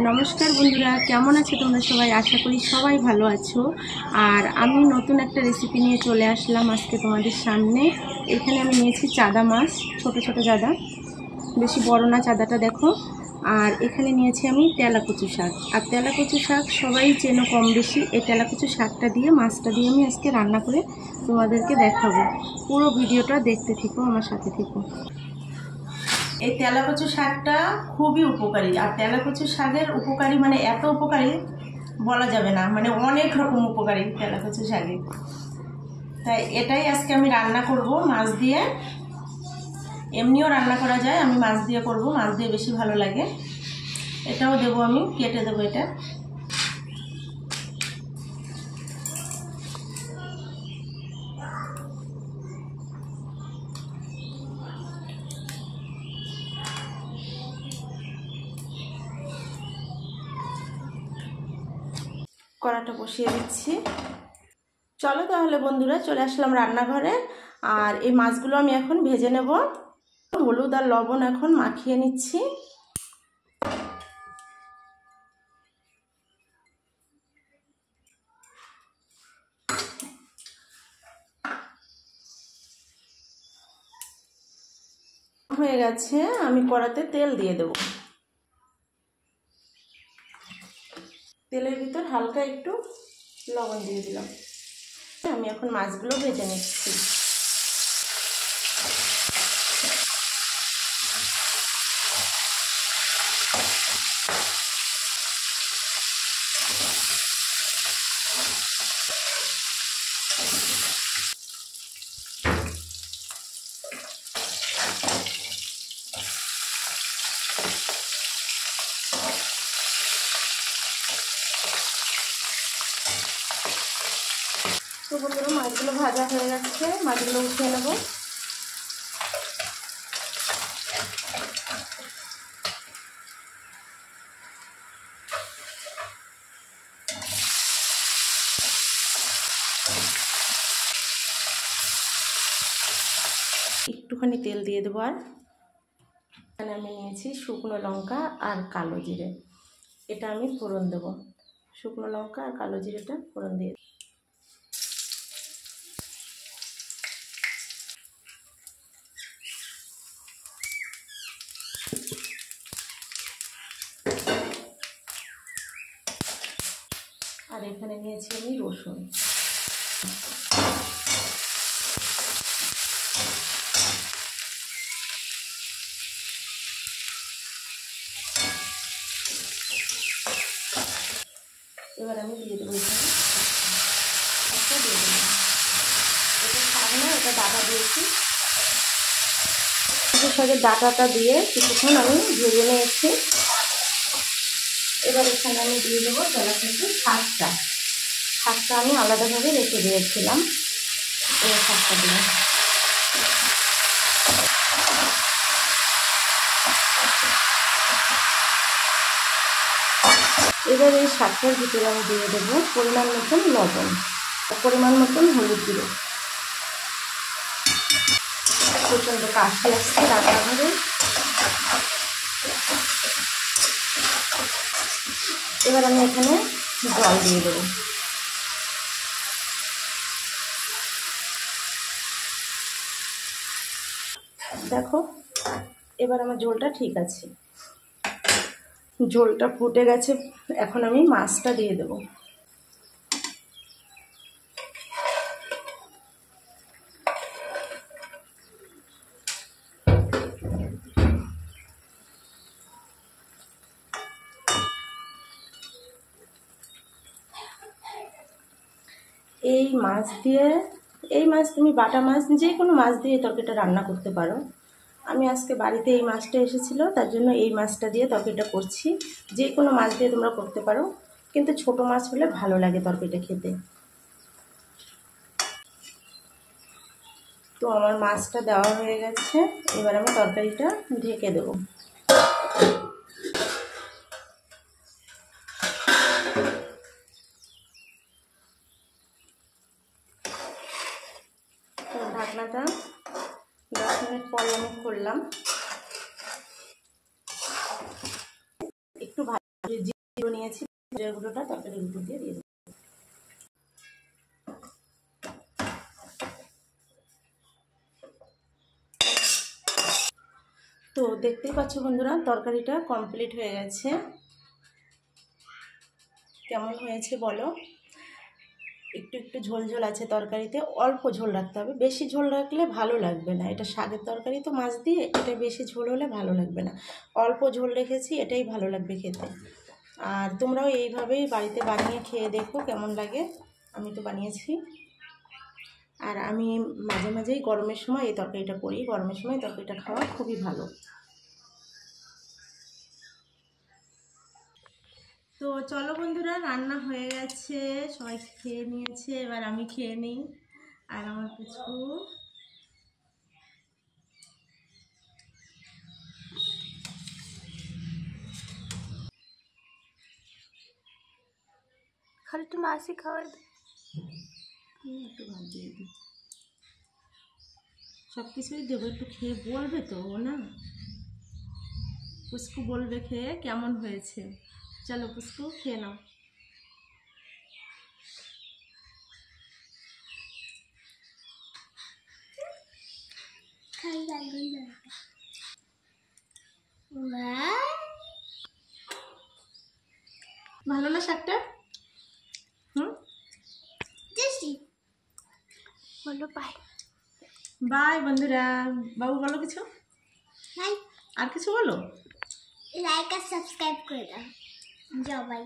নমস্কার বন্ধুরা, কেমন আছো তোমরা সবাই? আশা করি সবাই ভালো আছো। আর আমি নতুন একটা রেসিপি নিয়ে চলে আসলাম আজকে তোমাদের সামনে। এখানে আমি নিয়েছি চাদা মাছ, ছোট ছোট চাদা, বেশি বড় না চাদাটা, দেখো। আর এখানে নিয়েছি আমি তেলাকুচু শাক। আর তেলাকুচু শাক সবাই চেনো কম বেশি। এই তেলাকুচু শাকটা দিয়ে, মাছটা দিয়ে আমি আজকে রান্না করে তোমাদেরকে দেখাবো। পুরো ভিডিওটা দেখতে থেকো, আমার সাথে থেকো। এই তেলাকুচু শাকটা খুবই উপকারী। আর তেলাকুচু শাকের উপকারী মানে এত উপকারী বলা যাবে না, মানে অনেক রকম উপকারী তেলাকুচু শাকে। তাই এটাই আজকে আমি রান্না করব মাছ দিয়ে। এমনিও রান্না করা যায়, আমি মাছ দিয়ে করব, মাছ দিয়ে বেশি ভালো লাগে। এটাও দেবো, আমি কেটে দেবো এটা। কড়াটা বসিয়ে দিচ্ছি। চলো তাহলে বন্ধুরা, চলে আসলাম রান্নাঘরে। আর এই মাছগুলো আমি এখন ভেজে নেব। হলুদ আর লবণ এখন মাখিয়ে নিচ্ছি। হয়ে গেছে, আমি কড়াতে তেল দিয়ে দেব। তেলের ভিতর হালকা একটু লবণ দিয়ে দিলাম। আমি এখন মাছগুলো ভেজে নিচ্ছি। তো বন্ধুরা, মাছগুলো ভাজা হয়ে যাচ্ছে, মাছগুলো উঠিয়ে নেব। একটুখানি তেল দিয়ে দেবো। আর এখানে আমি নিয়েছি শুকনো লঙ্কা আর কালো জিরে, এটা আমি ফোড়ন দেব। শুকনো লঙ্কা আর কালো জিরেটা ফোড়ন দিয়ে আর এখানে নিয়েছি আমি রসুন। এবার আমি দিয়ে দেবো এখানে একটা দিয়ে দেবো। এটা শাক না, এটা ডাটা দিয়েছি। শাকের ডাটাটা দিয়ে কিছুক্ষণ আমি ভেজে নিয়েছি। এবার এখানে আমি দিয়ে দেবো তেলাকুচু শাকটা। শাকটা আমি আলাদাভাবে রেখে দিয়েছিলাম, এই শাকটা দিয়ে। এবার এই শাকটার ভিতরে আমি দিয়ে দেবো পরিমাণ মতন লবণ, পরিমাণ মতন হলুদ গুঁড়ো। প্রচণ্ড কাশি আসছে রান্নাঘরে। এবার আমি এখানে জল দিয়ে দেবো। দেখো, এবার আমার ঝোলটা ঠিক আছে, ঝোলটা ফুটে গেছে। এখন আমি মাছটা দিয়ে দেবো। এই মাছ দিয়ে, এই মাছ তুমি বাটা মাছ, যে কোনো মাছ দিয়ে তরকারিটা রান্না করতে পারো। আমি আজকে বাড়িতে এই মাছটা এসেছিলো, তার জন্য এই মাছটা দিয়ে তরকারিটা করছি। যে কোনো মাছ দিয়ে তোমরা করতে পারো, কিন্তু ছোট মাছ হলে ভালো লাগে তরকারিটা খেতে। তো আমার মাছটা দেওয়া হয়ে গেছে, এবার আমি তরকারিটা ঢেকে দেবো। ঢাকনাটা 10 মিনিট পরে আমি খুললাম। একটু নিয়েছি, জিরার গুঁড়োটা তরকারির উপর দিয়ে দেবো। তো দেখতেই পাচ্ছ বন্ধুরা, তরকারিটা কমপ্লিট হয়ে গেছে। কেমন হয়েছে বলো। একটু একটু ঝোল ঝোল আছে তরকারিতে, অল্প ঝোল রাখতে হবে, বেশি ঝোল রাখলে ভালো লাগবে না। এটা শাকের তরকারি তো মাছ দিয়ে, এটা বেশি ঝোল হলে ভালো লাগবে না। অল্প ঝোল রেখেছি, এটাই ভালো লাগবে খেতে। আর তোমরাও এইভাবেই বাড়িতে বানিয়ে খেয়ে দেখো কেমন লাগে। আমি তো বানিয়েছি। আর আমি মাঝে মাঝেই গরমের সময় এই তরকারিটা করি, গরমের সময় তরকারিটা খাওয়া খুবই ভালো। তো চলো বন্ধুরা, রান্না হয়ে গেছে, সবাই খেয়ে নিয়েছে, এবার আমি খেয়ে নিই। আর আমার পুচকু খালি একটু মাছই খাওয়াই দে, একটু ভাত দিয়ে দিই। সব কিছুই দেবো, একটু খেয়ে বলবে তো ও না। পুচকু বলবে খেয়ে কেমন হয়েছে। চলো পুচকু খেয়ে নাও। খাই লাগবে না। ভালো না শাকটা? বলো বাই। বাই বন্ধুরা। বাবু বলো কিছু, বাই। আর কিছু বলো। লাইক আর সাবস্ক্রাইব করে দাও। যাও বাই।